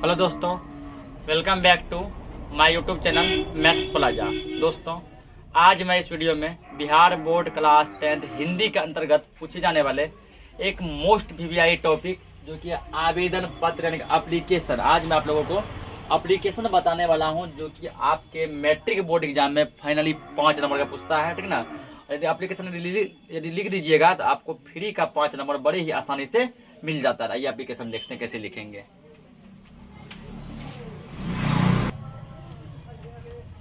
Hello दोस्तों, welcome back to my YouTube channel Max Plaza. दोस्तों, आज मैं इस वीडियो में बिहार बोर्ड क्लास 10 हिंदी के अंतर्गत पूछे जाने वाले एक मोस्ट वीवीआई टॉपिक जो कि आवेदन पत्र यानी एप्लीकेशन, आज मैं आप लोगों को एप्लीकेशन बताने वाला हूं जो कि आपके मैट्रिक बोर्ड एग्जाम में फाइनली 5 नंबर का पूछता है, ठीक ना। यदि एप्लीकेशन यदि लिख दीजिएगा तो आपको फ्री का 5 नंबर बड़े ही आसानी से मिल जाता है। ये एप्लीकेशन लिखते हैं, कैसे लिखेंगे।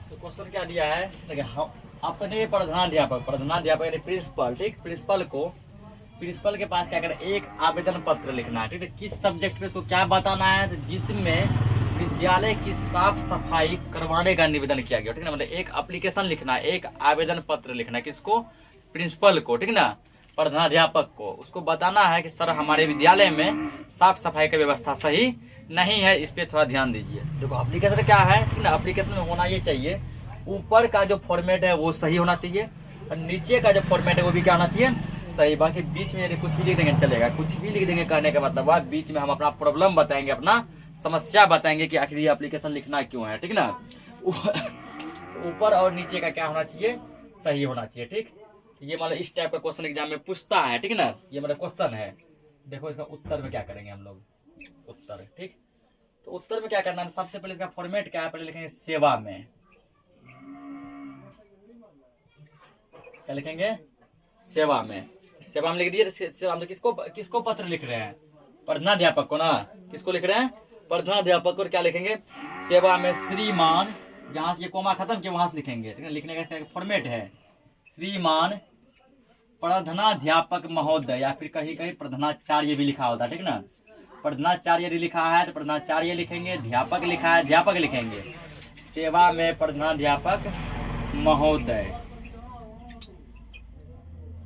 तो क्वेश्चन क्या दिया है, देखिए, हम अपने प्रधानाध्यापक यानी प्रिंसिपल, ठीक, प्रिंसिपल के पास क्या करें, एक आवेदन पत्र लिखना है, ठीक है। किस सब्जेक्ट पे इसको क्या बताना है, तो जिसमें विद्यालय की साफ सफाई करवाने का निवेदन किया गया, ठीक ना। मतलब एक एप्लीकेशन लिखना है, एक आवेदन पत्र लिखना है, किसको, प्रिंसिपल को, ठीक ना, प्रधानाध्यापक को। उसको बताना है कि सर हमारे विद्यालय में साफ सफाई की व्यवस्था सही नहीं है, इस पे थोड़ा ध्यान दीजिए। देखो एप्लीकेशन क्या है, ठीक ना, एप्लीकेशन में होना ये चाहिए, ऊपर का जो फॉर्मेट है वो सही होना चाहिए और नीचे का जो फॉर्मेट है वो भी क्या होना चाहिए, सही। बाकी बीच में यदि कुछ भी लिख देंगे चलेगा, कुछ भी लिख देंगे, कहने का मतलब है बीच में हम अपना प्रॉब्लम बताएंगे, अपना समस्या बताएंगे कि आखिर ये एप्लीकेशन लिखना क्यों है, ठीक ना। ऊपर और नीचे का क्या होना चाहिए, सही होना चाहिए, ठीक। ये मतलब इस टाइप का क्वेश्चन एग्जाम में पूछता है, ठीक ना। ये मतलब क्वेश्चन है। देखो इसका उत्तर में क्या करेंगे हम लोग, उत्तर, ठीक। तो उत्तर में क्या करना है, सबसे पहले इसका फॉर्मेट क्या है, पहले लिखेंगे सेवा में। क्या लिखेंगे, सेवा में। सेवा में लिख दिए। सेवा में किसको किसको पत्र लिख रहे हैं, प्रधानाध्यापक को ना। किसको लिख रहे हैं, प्रधानाध्यापक को। क्या लिखेंगे, सेवा में श्रीमान, जहां से ये कोमा खत्म किया वहां से लिखेंगे, ठीक है। लिखने का फॉर्मेट है श्रीमान प्रधानाध्यापक महोदय, या फिर कहीं कहीं प्रधानाचार्य भी लिखा होता है, ठीक ना। प्रधानाचार्य लिखा है तो प्रधानाचार्य लिखेंगे, अध्यापक लिखा है अध्यापक लिखेंगे। सेवा में प्रधानाध्यापक महोदय,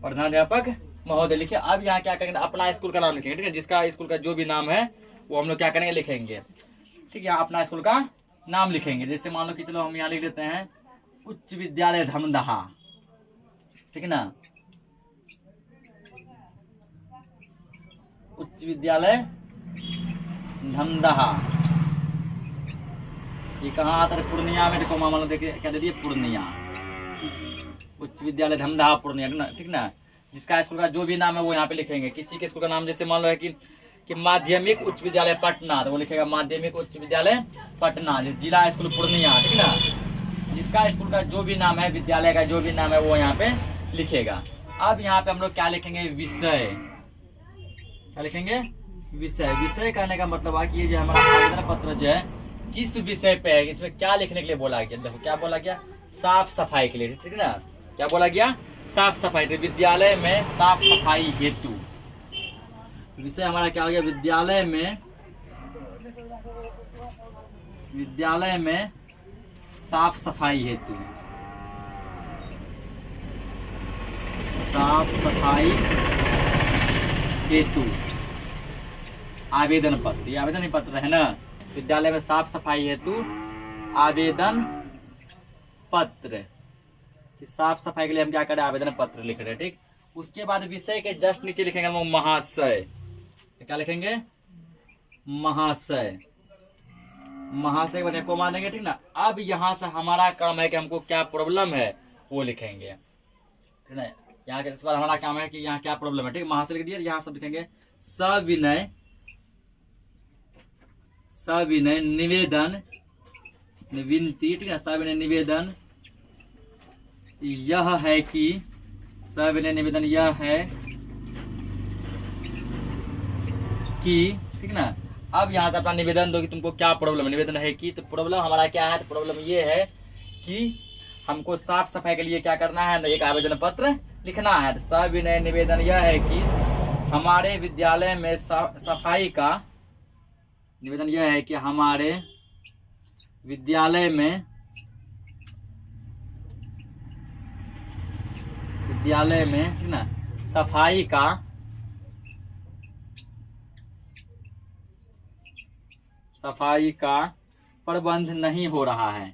प्रधानाध्यापक महोदय लिखे। अब यहाँ क्या करेंगे, अपना स्कूल का नाम लिखेंगे, ठीक है। जिसका स्कूल का जो भी नाम है वो हम लोग क्या करेंगे, लिखेंगे, ठीक है। अपना स्कूल का नाम लिखेंगे। जैसे मान लो कि चलो हम यहाँ लिख देते हैं उच्च विद्यालय धमदाहा, ठीक है ना। उच्च विद्यालय धमदाहा, ये कहाँ आता है, पूर्णिया में। देखो मान लो देखिए क्या दे दिए, पूर्णिया, उच्च विद्यालय धमदाहा पूर्णिया, ठीक ना। जिसका स्कूल का जो भी नाम है वो यहाँ पे लिखेंगे। किसी के स्कूल का नाम जैसे मान लो है कि माध्यमिक उच्च विद्यालय पटना, तो वो लिखेगा माध्यमिक उच्च विद्यालय पटना, जिला स्कूल पूर्णिया, ठीक ना। जिसका स्कूल का जो भी नाम है, विद्यालय का जो भी नाम है वो यहाँ पे लिखेगा। अब यहाँ पे हम लोग क्या लिखेंगे, विषय। क्या लिखेंगे, विषय। विषय कहने का मतलब है कि ये जो हमारा आवेदन पत्र जो है किस विषय पे है, इसमें क्या लिखने के लिए बोला गया। देखो क्या बोला गया, साफ सफाई के लिए, ठीक है ना। क्या बोला गया, साफ सफाई। तो विद्यालय में साफ सफाई हेतु, विषय हमारा क्या हो गया, विद्यालय में साफ सफाई हेतु, साफ सफाई हेतु आवेदन पत्र। ये आवेदन पत्र है ना, विद्यालय में साफ सफाई हेतु आवेदन पत्र। साफ सफाई के लिए हम क्या करें, आवेदन पत्र लिख रहे हैं, ठीक। उसके बाद विषय के जस्ट नीचे लिखेंगे हम महाशय। क्या लिखेंगे, महाशय। महाशय बने को मानेंगे, ठीक ना। अब यहाँ से हमारा काम है कि हमको क्या प्रॉब्लम है वो लिखेंगे, ठीक है। यहाँ के इस बार हमारा काम है कि यहाँ क्या प्रॉब्लम है, ठीक। महाशय लिख दिया। यहाँ सब लिखेंगे सविनय निवेदन, विनती, ठीक है। सविनय निवेदन यह है कि, सविनय निवेदन यह है कि, ठीक ना। अब यहाँ से अपना निवेदन दो कि तुमको क्या प्रॉब्लम है। निवेदन है कि, तो प्रॉब्लम हमारा क्या है, तो प्रॉब्लम ये है कि हमको साफ सफाई के लिए क्या करना है, एक आवेदन पत्र लिखना है। सविनय निवेदन यह है कि हमारे विद्यालय में सफाई का, निवेदन यह है कि हमारे विद्यालय में ठीक ना, सफाई का प्रबंध नहीं हो रहा है।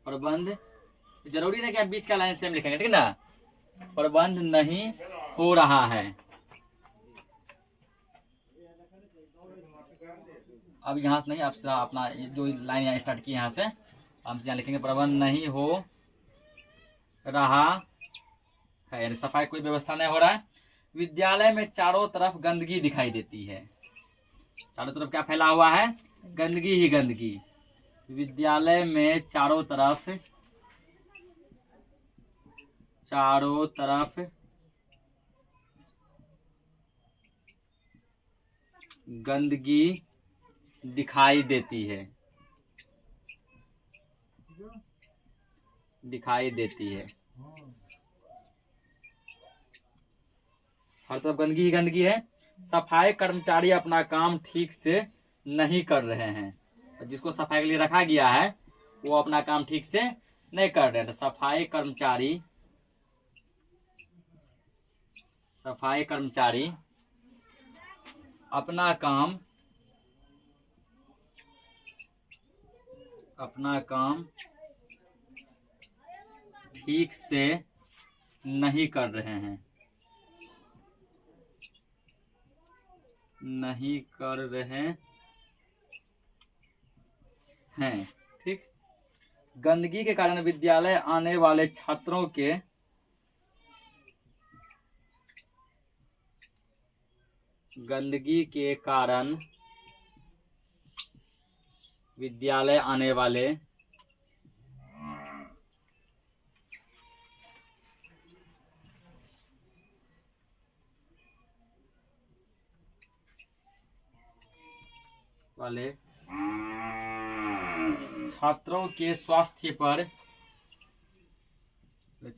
प्रबंध जरूरी नहीं कि आप बीच का लाइन सेम लिखेंगे, ठीक ना। प्रबंध नहीं हो रहा है, अब यहाँ से नहीं, अब सीधा अपना जो लाइन यहाँ स्टार्ट की यहाँ से हम यहाँ लिखेंगे प्रबंध नहीं हो रहा है, यानी सफाई कोई व्यवस्था नहीं हो रहा है। विद्यालय में चारों तरफ गंदगी दिखाई देती है। चारों तरफ क्या फैला हुआ है? गंदगी ही गंदगी। विद्यालय में चारों तरफ गंदगी दिखाई देती है, हर तरफ गंदगी ही गंदगी है। सफाई कर्मचारी अपना काम ठीक से नहीं कर रहे हैं। जिसको सफाई के लिए रखा गया है वो अपना काम ठीक से नहीं कर रहे हैं। तो सफाई कर्मचारी अपना काम ठीक से नहीं कर रहे हैं, ठीक। गंदगी के कारण विद्यालय आने वाले छात्रों के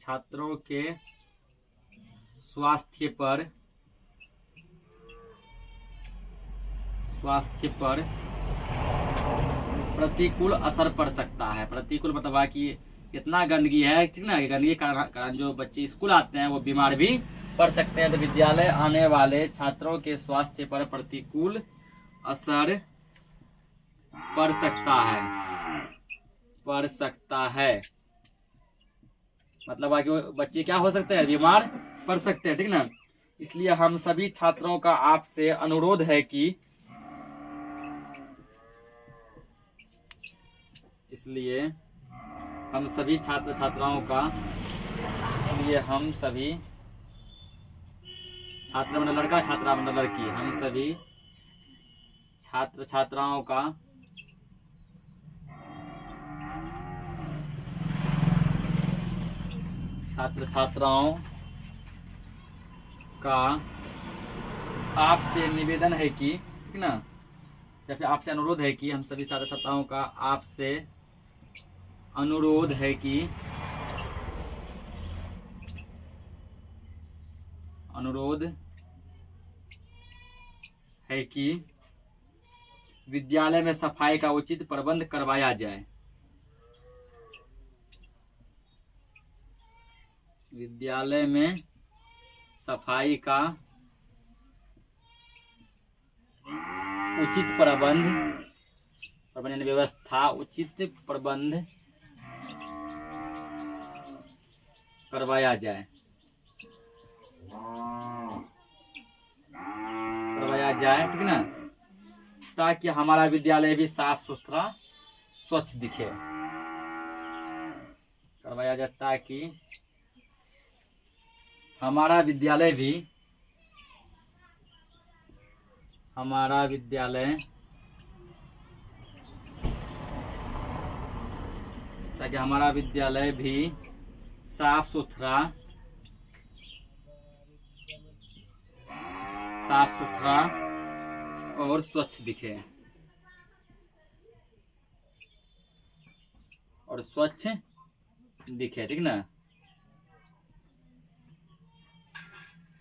छात्रों के स्वास्थ्य पर प्रतिकूल असर पड़ सकता है। प्रतिकूल मतलब कि कितना गंदगी है, ठीक ना। गंदगी के कारण जो बच्चे स्कूल आते हैं वो बीमार भी पड़ सकते हैं। तो विद्यालय आने वाले छात्रों के स्वास्थ्य पर प्रतिकूल असर पड़ सकता है, मतलब कि बच्चे क्या हो सकते हैं? बीमार पड़ सकते हैं, ठीक ना। इसलिए हम सभी छात्रों का आपसे अनुरोध है कि हम सभी छात्र मतलब लड़का छात्रा मतलब लड़की, हम सभी छात्राओं का आपसे निवेदन है कि, ठीक ना, या फिर आपसे अनुरोध है कि हम सभी छात्र छात्राओं का आपसे अनुरोध है कि विद्यालय में सफाई का उचित प्रबंध करवाया जाए। विद्यालय में सफाई का उचित प्रबंध व्यवस्था उचित प्रबंध करवाया जाए, ठीक ना, ताकि हमारा विद्यालय भी साफ सुथरा स्वच्छ दिखे। करवाया जाए ताकि हमारा विद्यालय भी साफ सुथरा और स्वच्छ दिखे ठीक ना,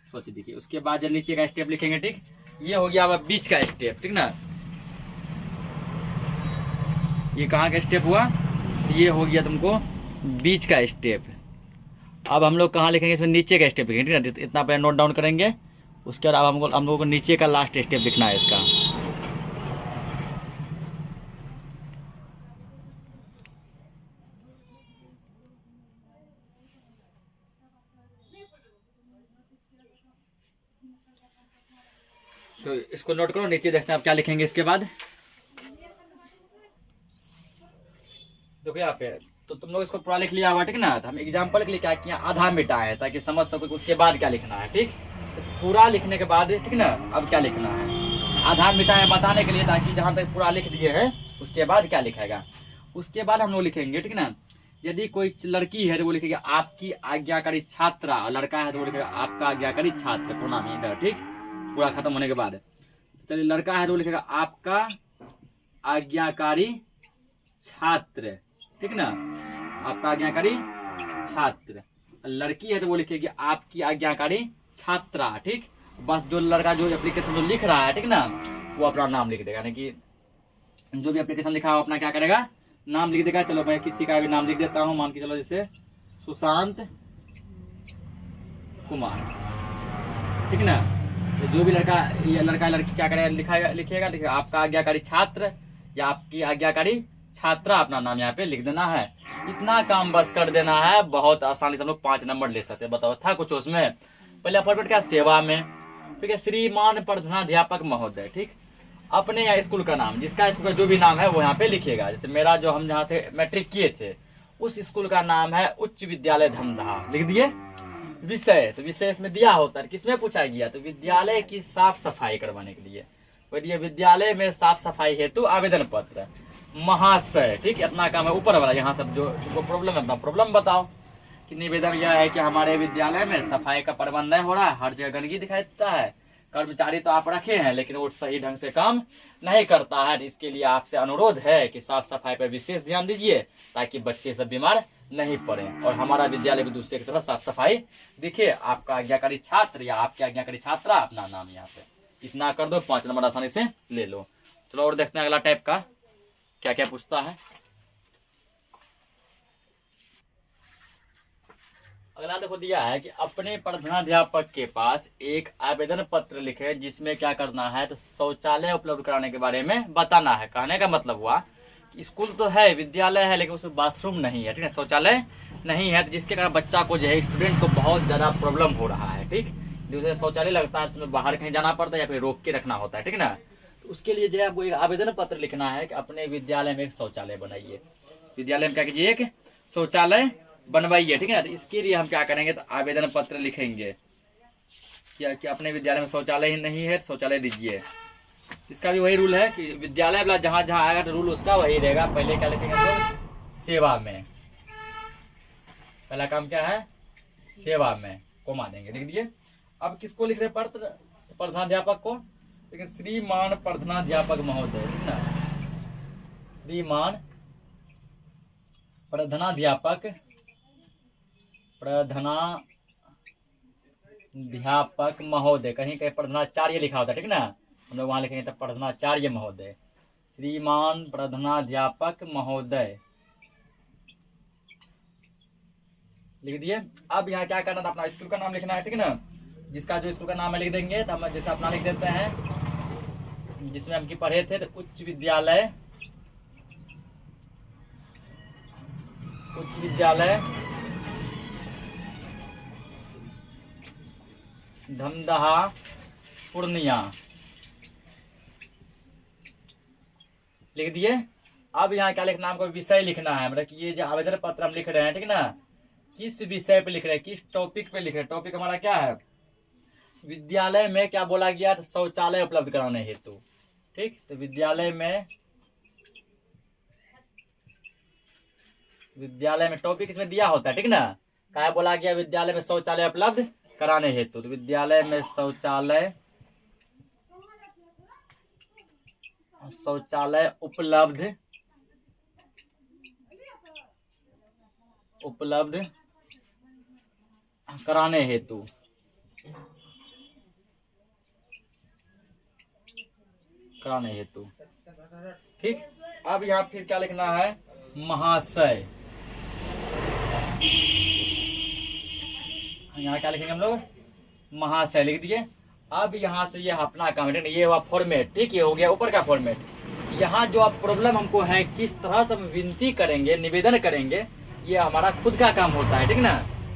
स्वच्छ दिखे। उसके बाद जब नीचे का स्टेप लिखेंगे, ठीक, ये हो गया अब बीच का स्टेप, ठीक ना। ये कहाँ का स्टेप हुआ? ये हो गया तुमको बीच का स्टेप। अब हम लोग कहाँ लिखेंगे? इसमें नीचे का स्टेप लिखेंगे, ठीक ना। इतना पहले नोट डाउन करेंगे, उसके बाद अब हम लोगों को नीचे का लास्ट स्टेप लिखना है इसका। तो इसको नोट करो, नीचे देखते हैं आप क्या लिखेंगे इसके बाद। देखो यहाँ पे, तो तुम लोग इसको पूरा लिख लिया हुआ, ठीक ना। तो हम एग्जाम्पल के लिए क्या किया, आधा मिटाए हैं ताकि समझ सको कि उसके बाद क्या लिखना है, ठीक। तो पूरा लिखने के बाद, ठीक ना, अब क्या लिखना है, आधा मिटाए बताने के लिए, ताकि जहां तक पूरा लिख दिए हैं उसके बाद क्या लिखेगा। उसके बाद हम लोग लिखेंगे, ठीक ना, यदि कोई लड़की है तो वो लिखेगा आपकी आज्ञाकारी छात्रा, और लड़का है तो वो लिखेगा आपका आज्ञाकारी छात्र, को नाम इधर, ठीक। पूरा खत्म होने के बाद चलिए, लड़का है तो वो लिखेगा आपका आज्ञाकारी छात्र, ठीक ना, आपका आज्ञाकारी छात्र। लड़की है तो वो लिखेगी आपकी आज्ञाकारी छात्रा, ठीक। बस जो लड़का जो एप्लीकेशन जो लिख रहा है, ठीक ना, वो अपना नाम लिख देगा, यानी कि जो भी एप्लीकेशन लिखा हो अपना क्या करेगा, नाम लिख देगा। चलो मैं किसी का भी नाम लिख देता हूँ, मान के चलो जैसे सुशांत कुमार, ठीक ना। तो जो भी लड़का या लड़की क्या करेगा, लिखेगा आपका आज्ञाकारी छात्र या आपकी आज्ञाकारी छात्रा, अपना नाम यहाँ पे लिख देना है। इतना काम बस कर देना है, बहुत आसानी से हम लोग 5 नंबर ले सकते हैं। बताओ था कुछ उसमें। पहले अल्फाबेट क्या, सेवा में, ठीक है, श्रीमान प्रधानाध्यापक महोदय, ठीक। अपने या स्कूल का नाम, जिसका स्कूल का जो भी नाम है वो यहाँ पे लिखिएगा। जैसे मेरा जो हम जहाँ से मैट्रिक किए थे उस स्कूल का नाम है उच्च विद्यालय धमदाहा, लिख दिए। विषय, तो विषय इसमें दिया होता है, किसमें पूछा गया, तो विद्यालय की साफ सफाई करवाने के लिए, यदि विद्यालय में साफ सफाई हेतु आवेदन पत्र। महाशय, ठीक है, अपना काम है ऊपर वाला, यहाँ सब जो प्रॉब्लम है अपना प्रॉब्लम बताओ। कि निवेदन यह है कि हमारे विद्यालय में सफाई का प्रबंध नहीं हो रहा है, हर जगह गंदगी दिखाई देता है, कर्मचारी तो आप रखे हैं लेकिन वो सही ढंग से काम नहीं करता है। इसके लिए आपसे अनुरोध है कि साफ सफाई पर विशेष ध्यान दीजिए ताकि बच्चे सब बीमार नहीं पड़े और हमारा विद्यालय भी दूसरे की तरह साफ सफाई दिखे। आपका आज्ञाकारी छात्र या आपकी आज्ञाकारी छात्रा, अपना नाम यहाँ पे इतना कर दो, 5 नंबर आसानी से ले लो। चलो और देखते हैं अगला टाइप का क्या क्या पूछता है। अगला देखो दिया है कि अपने प्रधानाध्यापक के पास एक आवेदन पत्र लिखे जिसमें क्या करना है, तो शौचालय उपलब्ध कराने के बारे में बताना है। कहने का मतलब हुआ कि स्कूल तो है, विद्यालय है, लेकिन उसमें बाथरूम नहीं है, ठीक है, शौचालय नहीं है, तो जिसके कारण बच्चा को जो है, स्टूडेंट को बहुत ज्यादा प्रॉब्लम हो रहा है, ठीक। जो शौचालय लगता है उसमें बाहर कहीं जाना पड़ता है या फिर रोक के रखना होता है, ठीक ना। तो उसके लिए जो है आपको एक आवेदन पत्र लिखना है कि अपने विद्यालय में एक शौचालय बनाइए। विद्यालय में क्या कीजिए, एक शौचालय बनवाइए, ठीक है ना। तो इसके लिए हम क्या करेंगे, तो आवेदन पत्र लिखेंगे क्या कि अपने विद्यालय में शौचालय ही नहीं है, शौचालय दीजिए। इसका भी वही रूल है कि विद्यालय वाला जहां जहां आएगा तो रूल उसका वही रहेगा। पहले क्या लिखेंगे हम लोग, सेवा में, पहला काम क्या है, सेवा में, कोमा देंगे, लिख दिए। अब किसको लिख रहे पत्र, तो प्रधानाध्यापक को, लेकिन श्रीमान प्रधानाध्यापक महोदय, ठीक ना, श्रीमान प्रधानाध्यापक महोदय, कहीं कहीं प्रधानाचार्य लिखा होता है, ठीक ना, हम लोग वहां लिखेंगे तो प्रधानाचार्य महोदय, श्रीमान प्रधानाध्यापक महोदय, लिख दिए। अब यहाँ क्या करना था, अपना स्कूल का नाम लिखना है, ठीक ना। जिसका जो स्कूल का नाम है लिख देंगे, तो हम जैसे अपना लिख देते हैं जिसमें हम की पढ़े थे, तो उच्च विद्यालय धमदाहा पूर्णिया, लिख दिए। अब यहाँ क्या लिखना, हमको विषय लिखना है, मतलब कि ये जो आवेदन पत्र हम लिख रहे हैं, ठीक ना, किस विषय पे लिख रहे हैं, किस टॉपिक पे लिख रहे हैं। टॉपिक हमारा क्या है, विद्यालय में क्या बोला गया, तो शौचालय उपलब्ध कराने हेतु, ठीक। तो विद्यालय में टॉपिक इसमें दिया होता है, ठीक ना, क्या बोला गया, विद्यालय में शौचालय उपलब्ध कराने हेतु, तो विद्यालय में शौचालय उपलब्ध कराने हेतु, ठीक। अब यहाँ फिर क्या लिखना है, महाशय, यहाँ क्या लिखेंगे हम लोग, महाशय, लिख दिए। अब यहाँ से ये अपना काम है, ये हुआ फॉर्मेट, ठीक, ये हो गया ऊपर का फॉर्मेट। यहाँ जो अब प्रॉब्लम हमको है, किस तरह से हम विनती करेंगे, निवेदन करेंगे, ये हमारा खुद का काम होता है, ठीक ना।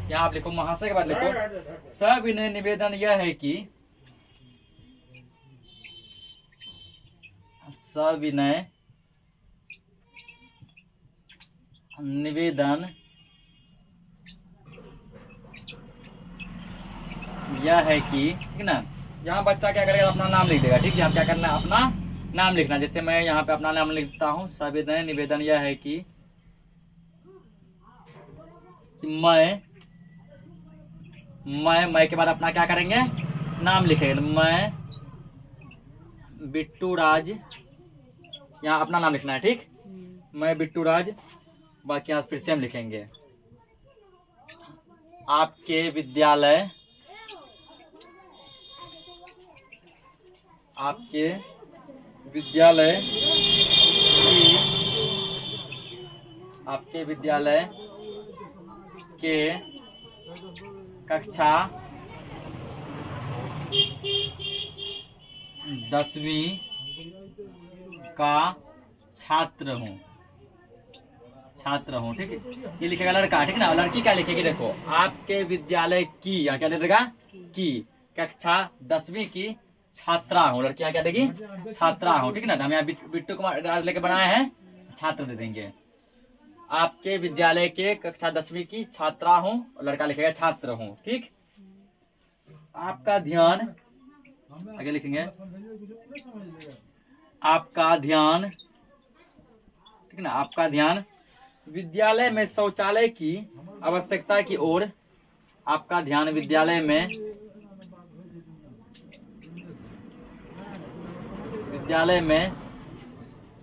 यहाँ आप लिखो महाशय के बाद लिखो सविनय निवेदन यह है कि निवेदन यह है कि, ठीक ना, यहाँ बच्चा क्या करेगा, अपना नाम लिख देगा। ठीक है, यहाँ क्या करना है, अपना नाम लिखना। जैसे मैं यहाँ पे अपना नाम लिखता हूँ, संवेदन निवेदन यह है कि मैं के बाद अपना क्या करेंगे, नाम लिखेंगे। मैं बिट्टू राज, यहाँ अपना नाम लिखना है। ठीक, मैं बिट्टू राज, बाकी यहाँ फिर से हम लिखेंगे आपके विद्यालय के कक्षा 10वीं का छात्र हूँ। ठीक है, ये लिखेगा लड़का। ठीक ना, लड़की क्या लिखेगी, देखो आपके विद्यालय की, यहाँ क्या लिखेगा, की कक्षा 10वीं की छात्रा हूँ। लड़की यहाँ क्या देगी, छात्रा हूँ। ठीक ना, तो हम यहाँ बिट्टू कुमार राज लेके बनाए हैं, छात्र दे देंगे। आपके विद्यालय के कक्षा 10वीं की छात्रा हूँ, लड़का लिखेगा छात्र हूँ। ठीक, आपका ध्यान, आगे लिखेंगे आपका ध्यान, ठीक ना, आपका ध्यान विद्यालय में शौचालय की आवश्यकता की ओर, आपका ध्यान विद्यालय में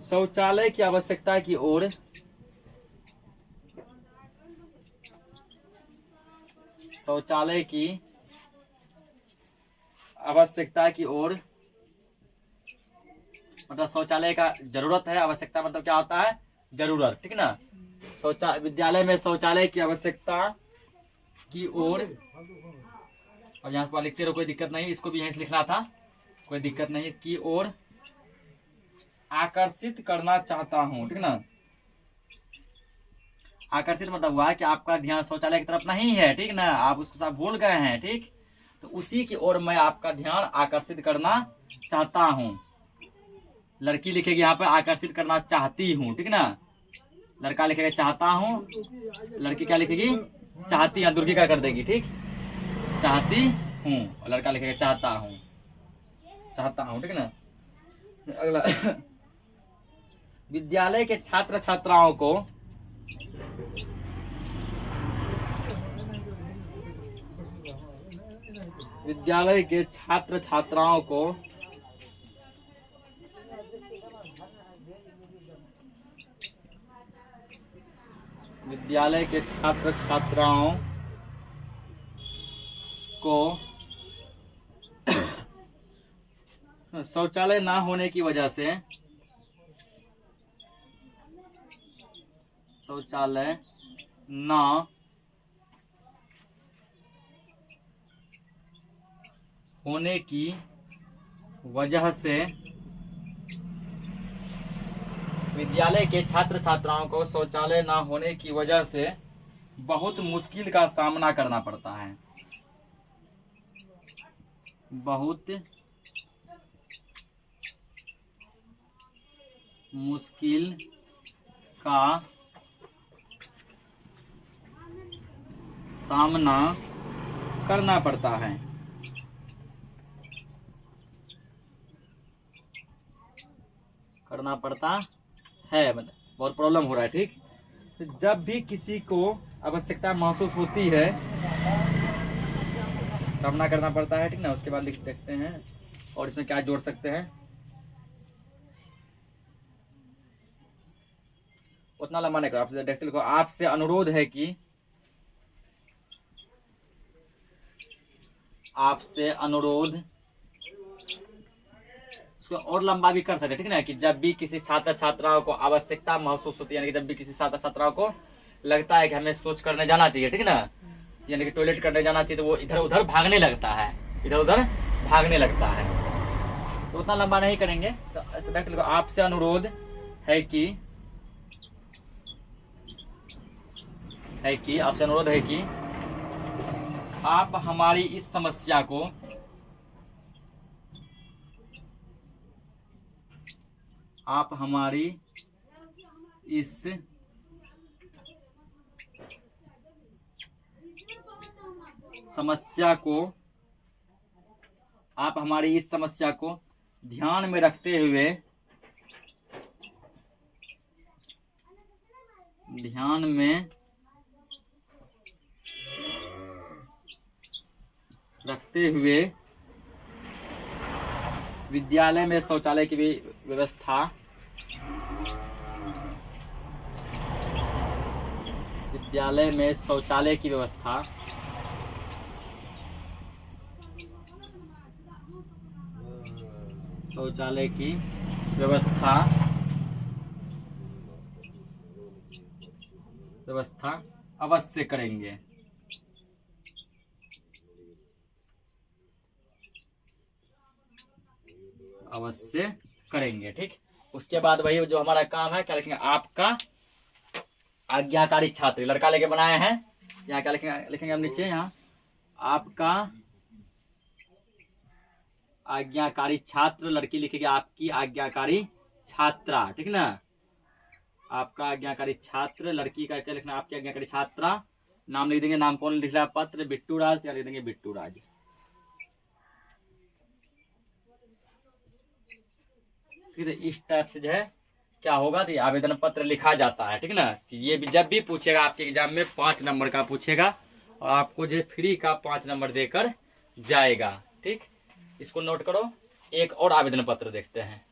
शौचालय की आवश्यकता की ओर, शौचालय की आवश्यकता की ओर, मतलब शौचालय का जरूरत है, आवश्यकता मतलब क्या होता है, जरूरत। ठीक ना, विद्यालय में शौचालय की आवश्यकता की ओर, और यहाँ पर लिखते रहो, कोई दिक्कत नहीं, इसको भी यहीं से लिखना था, कोई दिक्कत नहीं, की ओर आकर्षित करना चाहता हूँ। ठीक ना, आकर्षित मतलब हुआ कि आपका ध्यान शौचालय की तरफ नहीं है। ठीक ना, आप उसको साथ भूल गए हैं। ठीक, तो उसी की ओर मैं आपका ध्यान आकर्षित करना चाहता हूँ। लड़की लिखेगी यहाँ पर आकर्षित करना चाहती हूँ। ठीक ना, लड़का लिखेगा चाहता हूँ, लड़की क्या लिखेगी, चाहती, यहाँ दुर्गी का कर देगी। ठीक, चाहती हूँ, और लड़का लिखेगा चाहता हूँ, ठीक ना। अगला, विद्यालय के छात्र छात्राओं को विद्यालय के छात्र छात्राओं को विद्यालय के छात्र छात्राओं को शौचालय ना होने की वजह से, शौचालय ना होने की वजह से, विद्यालय के छात्र छात्राओं को शौचालय ना होने की वजह से बहुत मुश्किल का सामना करना पड़ता है। बहुत मुश्किल का सामना करना पड़ता है। मतलब बहुत प्रॉब्लम हो रहा है। ठीक, तो जब भी किसी को आवश्यकता महसूस होती है, सामना करना पड़ता है। ठीक ना, उसके बाद लिख देखते हैं, और इसमें क्या जोड़ सकते हैं, उतना लंबा नहीं करो, आपसे देखते लिखो, आपसे अनुरोध है कि, आपसे अनुरोध, इसको और लंबा भी कर सकते। ठीक ना, कि जब भी किसी छात्र छात्राओं को आवश्यकता महसूस होती है, यानी कि जब भी किसी छात्र छात्राओं को लगता है कि हमें सोच करने जाना चाहिए। ठीक ना, यानी कि टॉयलेट करने जाना चाहिए, तो वो इधर उधर भागने लगता है, तो उतना लंबा नहीं करेंगे। तो आपसे अनुरोध है कि, आपसे अनुरोध है कि आप हमारी इस समस्या को, आप हमारी इस समस्या को, आप हमारी इस समस्या को ध्यान में रखते हुए, ध्यान में रखते हुए विद्यालय में शौचालय की व्यवस्था, विद्यालय में शौचालय की व्यवस्था शौचालय की व्यवस्था अवश्य करेंगे। अवश्य करेंगे। ठीक, उसके बाद वही जो हमारा काम है, क्या लिखेंगे, आपका आज्ञाकारी छात्र, लड़का लेके बनाए हैं, यहाँ क्या लिखेंगे हम नीचे, यहाँ आपका आज्ञाकारी छात्र, लड़की लिखेगी आपकी आज्ञाकारी छात्रा। ठीक ना, आपका आज्ञाकारी छात्र, लड़की का क्या लिखना, आपकी आज्ञाकारी छात्रा। नाम लिख देंगे, नाम कौन लिख रहा है, पत्र बिट्टू राज, क्या लिख देंगे, बिट्टू राज। फिर इस टाइप से जो है क्या होगा, तो आवेदन पत्र लिखा जाता है। ठीक ना, ये भी जब भी पूछेगा आपके एग्जाम में 5 नंबर का पूछेगा, और आपको जो फ्री का 5 नंबर देकर जाएगा। ठीक, इसको नोट करो। एक और आवेदन पत्र देखते हैं।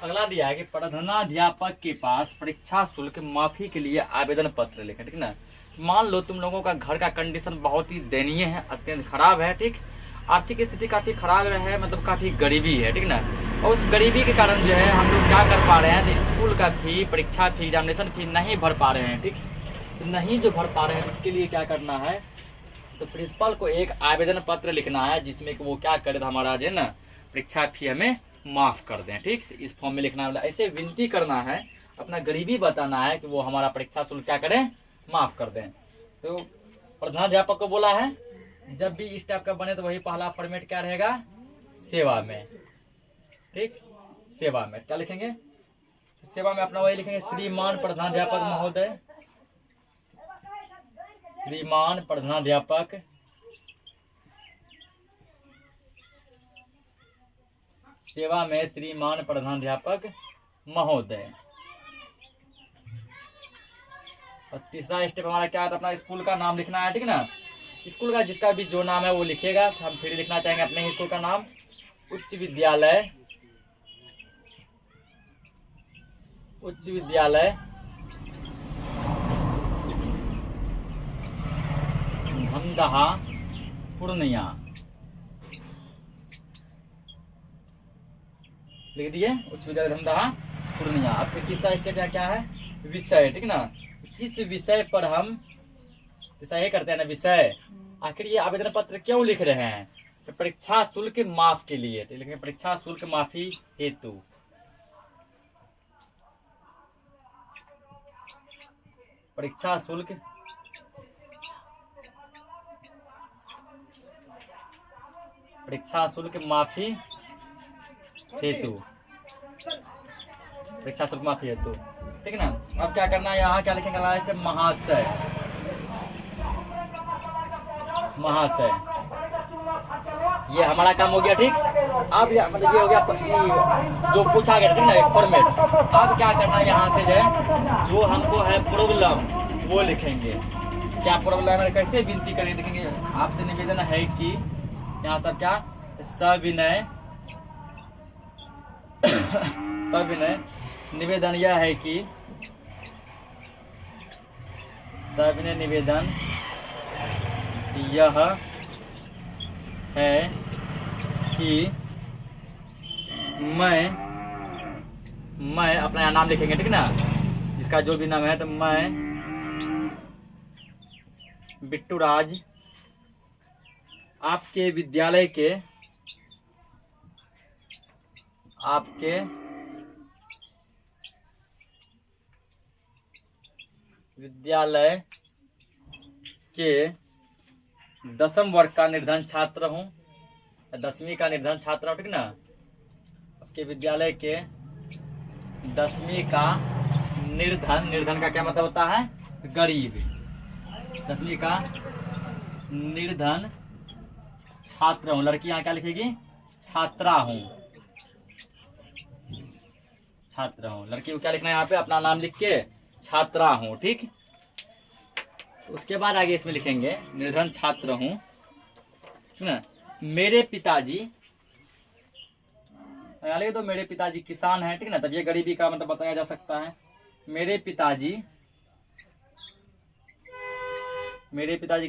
अगला दिया है कि प्रधानाध्यापक के पास परीक्षा शुल्क माफी के लिए आवेदन पत्र लिखें। ठीक ना, मान लो तुम लोगों का घर का कंडीशन बहुत ही दयनीय है, अत्यंत खराब है। ठीक, आर्थिक स्थिति काफी खराब है, मतलब काफी गरीबी है। ठीक ना, और उस गरीबी के कारण जो है हम लोग क्या कर पा रहे हैं, तो स्कूल का फी, परीक्षा फी, एग्जामिनेशन फी नहीं भर पा रहे हैं। ठीक, नहीं जो भर पा रहे हैं, इसके लिए क्या करना है, तो प्रिंसिपल को एक आवेदन पत्र लिखना है, जिसमें कि वो क्या करे, हमारा जो है ना परीक्षा फी हमें माफ कर दें। ठीक, इस फॉर्म में लिखना है, ऐसे विनती करना है, अपना गरीबी बताना है कि वो हमारा परीक्षा शुल्क क्या करें, माफ कर दें। तो प्रधानाध्यापक को बोला है, जब भी इस टाइप का बने तो वही पहला फॉर्मेट क्या रहेगा, सेवा में। ठीक, सेवा में क्या लिखेंगे, सेवा में अपना वही लिखेंगे, श्रीमान प्रधानाध्यापक महोदय, श्रीमान प्रधानाध्यापक सेवा में, श्रीमान प्रधानाध्यापक महोदय। और तीसरा स्टेप हमारा क्या है, तो अपना स्कूल का नाम लिखना है। ठीक ना, स्कूल का जिसका भी जो नाम है वो लिखेगा। हम फिर लिखना चाहेंगे अपने ही स्कूल का नाम, उच्च विद्यालय, उच्च विद्यालय धमदाहा पूर्णिया, लिख दिए, उच्च विद्यालय धमदाहा पूर्णिया। अब फिर तीसरा स्टेप क्या है, विषय। ठीक ना, किस विषय पर हम सही करते हैं ना, विषय। आखिर ये आवेदन पत्र क्यों लिख रहे हैं, तो परीक्षा शुल्क माफ के लिए। तो लिखेंगे परीक्षा शुल्क माफी हेतु, परीक्षा शुल्क माफी हेतु, परीक्षा शुल्क माफी हेतु। ठीक ना, अब क्या करना है, यहाँ क्या लिखेंगे, लास्ट महाशय, महाशय। ये हमारा काम हो गया। ठीक, अब मतलब ये हो गया जो पूछा गया। ठीक ना, एक फॉर्मेट। अब क्या करना है, यहाँ से जो है जो हमको है प्रॉब्लम वो लिखेंगे। क्या प्रॉब्लम है, कैसे विनती करें, देखेंगे। आपसे निवेदन है कि यहाँ सब क्या, सविनय सविनय निवेदन यह है कि, सविनय निवेदन यह है कि मैं अपना यहाँ नाम लिखेंगे। ठीक ना, जिसका जो भी नाम है, तो मैं बिट्टू राज आपके विद्यालय के के 10वीं वर्ग का निर्धन छात्र हूँ, 10वीं का निर्धन छात्र हूँ। ठीक ना, आपके विद्यालय के 10वीं का निर्धन का क्या मतलब होता है, गरीब। 10वीं का निर्धन छात्र हूँ। लड़की यहाँ क्या लिखेगी? छात्रा हूँ, छात्र हूँ। लड़की को क्या लिखना है यहाँ पे? अपना नाम लिख के छात्रा हूँ, ठीक। तो उसके बाद आगे इसमें लिखेंगे निर्धन छात्र हूँ, ठीक ना। मेरे पिताजी, यहाँ लिखे तो मेरे पिताजी किसान हैं, ठीक ना, तब ये गरीबी का मतलब बताया जा सकता है। मेरे पिताजी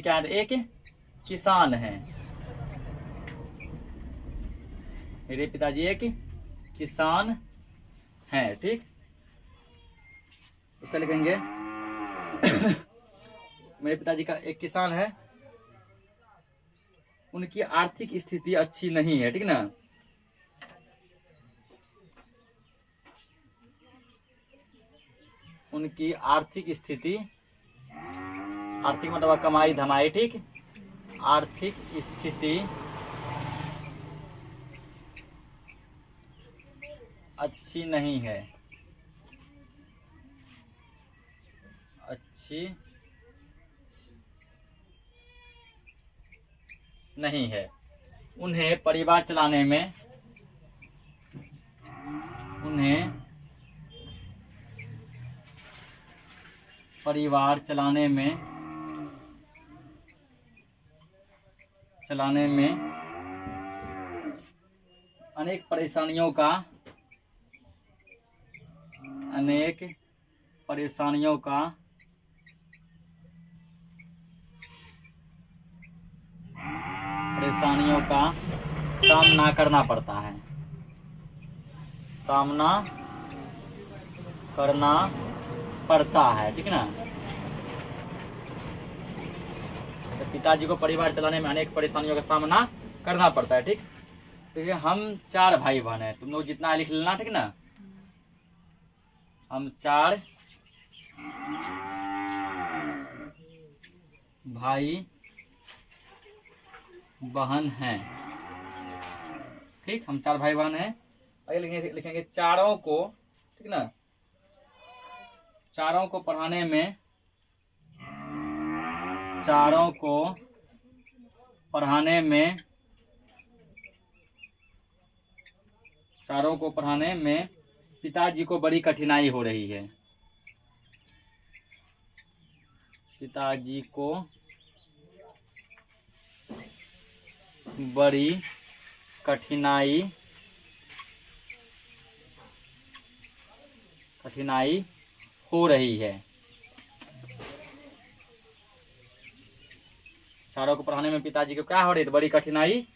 क्या है? एक किसान हैं। मेरे पिताजी एक किसान हैं, ठीक। उसका लिखेंगे मेरे पिताजी का एक किसान है, उनकी आर्थिक स्थिति अच्छी नहीं है, ठीक ना। उनकी आर्थिक स्थिति, आर्थिक मतलब कमाई धमाई, ठीक। आर्थिक स्थिति अच्छी नहीं है, अच्छी नहीं है। उन्हें परिवार चलाने में, उन्हें परिवार चलाने में अनेक परेशानियों का सामना करना पड़ता है, सामना करना पड़ता है, ठीक ना। तो पिताजी को परिवार चलाने में अनेक परेशानियों का सामना करना पड़ता है, ठीक। तो हम 4 भाई बहन हैं, तुम लोग जितना लिख लेना, ठीक ना। हम 4 भाई बहन हैं, ठीक। हम 4 भाई बहन हैं। आगे लिखेंगे चारों को, ठीक ना, चारों को पढ़ाने में, चारों को पढ़ाने में पिताजी को बड़ी कठिनाई हो रही है, पिताजी को बड़ी कठिनाई हो रही है। चारों को पढ़ाने में पिताजी को क्या हो रही है? तो बड़ी कठिनाई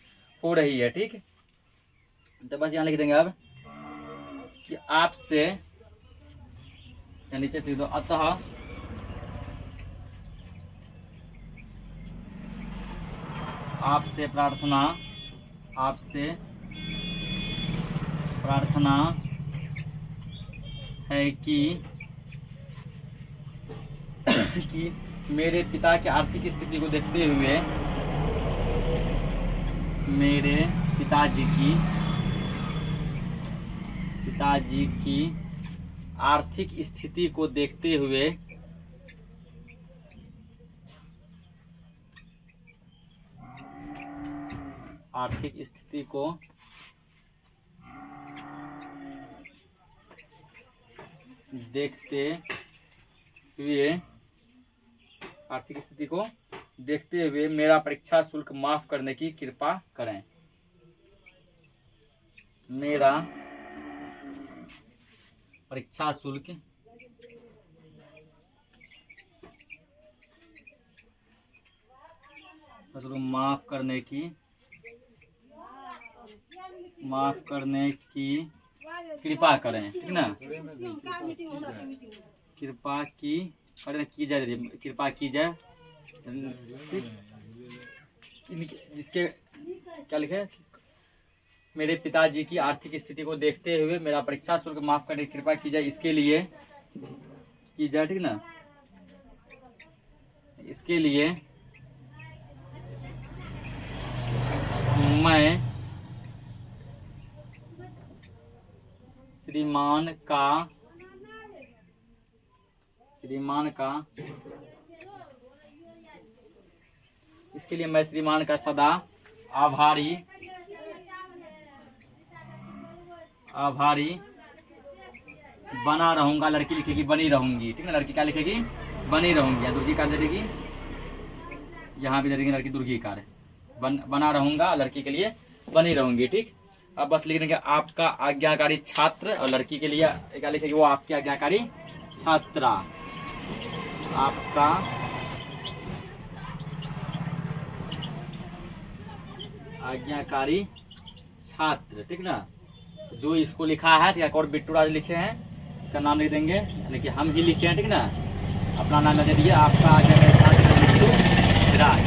हो रही है, ठीक। तो बस यहाँ लिख देंगे अब कि आपसे, नीचे से लिख दो, अतः आपसे प्रार्थना है कि मेरे पिता की आर्थिक स्थिति को देखते हुए, मेरे पिताजी की आर्थिक स्थिति को देखते हुए आर्थिक स्थिति को देखते हुए मेरा परीक्षा शुल्क माफ करने की कृपा करें। मेरा परीक्षा शुल्क माफ करने की कृपा करें, ठीक ना। कृपा की जाए, जिसके क्या लिखे? मेरे पिताजी की आर्थिक स्थिति को देखते हुए मेरा परीक्षा शुल्क माफ करने की कृपा की जाए, इसके लिए की जाए, ठीक ना। इसके लिए मैं श्रीमान का, इसके लिए मैं श्रीमान का सदा आभारी बना रहूंगा। लड़की लिखेगी बनी रहूंगी, ठीक है ना। लड़की क्या लिखेगी? बनी रहूंगी। या दुर्गी कार दे देगी, यहाँ भी दे देगी लड़की दुर्गी कार। बना रहूंगा, लड़की के लिए बनी रहूंगी, ठीक। अब बस लिख देंगे आपका आज्ञाकारी छात्र, और लड़की के लिए क्या लिखेगी? वो आपकी आज्ञाकारी छात्रा। आपका आज्ञाकारी छात्र, ठीक ना। जो इसको लिखा है, ठीक है, और बिट्टू राज लिखे हैं, इसका नाम लिख देंगे, यानी कि हम ही लिखे हैं, ठीक ना। अपना नाम दे दिए, आपका आज्ञाकारी छात्र बिट्टू राज।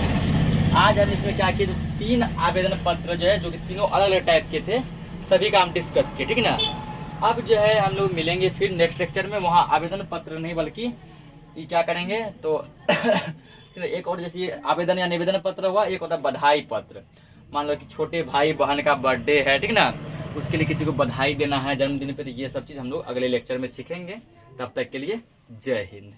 आज हम इसमें क्या किए? 3 आवेदन पत्र जो है, जो कि तीनों अलग अलग टाइप के थे, सभी का हम डिस्कस किए, ठीक ना। अब जो है हम लोग मिलेंगे फिर नेक्स्ट लेक्चर में, वहाँ आवेदन पत्र नहीं बल्कि ये क्या करेंगे तो एक और जैसे आवेदन या निवेदन पत्र हुआ, एक होता है बधाई पत्र। मान लो कि छोटे भाई बहन का बर्थडे है, ठीक ना, उसके लिए किसी को बधाई देना है जन्मदिन पर, ये सब चीज़ हम लोग अगले लेक्चर में सीखेंगे। तब तक के लिए जय हिंद।